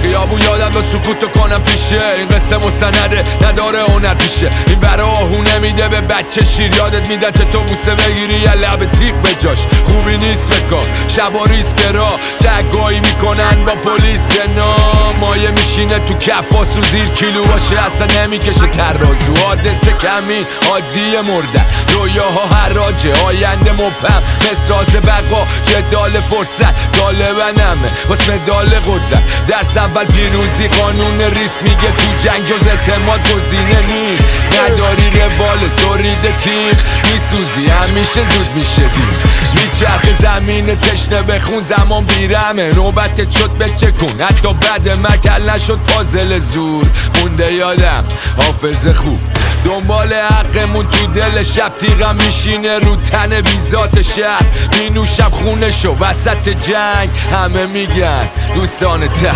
خیابون یادم و سکوتو کنم پیشه. این قصه مستنده نداره هنر پیشه. این ورا آهو نمیده به بچه شیر. یادت میدن چه تو بوسه بگیری یه لب تیغ به جاش. خوبی نیست بکار شبا ریسکرا تگایی میکنن با پلیس. مایه میشینه تو کفاس و زیر کیلو باشه اصلا نمیکشه ترازو. حادثه کمی عادی مردن رویاها حراجه آینده مبهم مسراز بقا جدال فرصت طالبنمه واسه مدال قدرت. دست اول پیروزی قانون ریسک میگه تو جنگ جز اعتماد گزینه نی. نداری روال سرید تیغ میسوزی همیشه زود میشه دیر. میچرخ زمین تشنه بخون زمان بیرمه نوبتت شد بچکون. حتی بعد مکل نشد پازل زور مونده یادم حافظ خوب. دنبال حقمون تو دل شب تیغم میشینه رو تن بیزات شهر. مینوشم خونه شو وسط جنگ همه میگن دوستان ته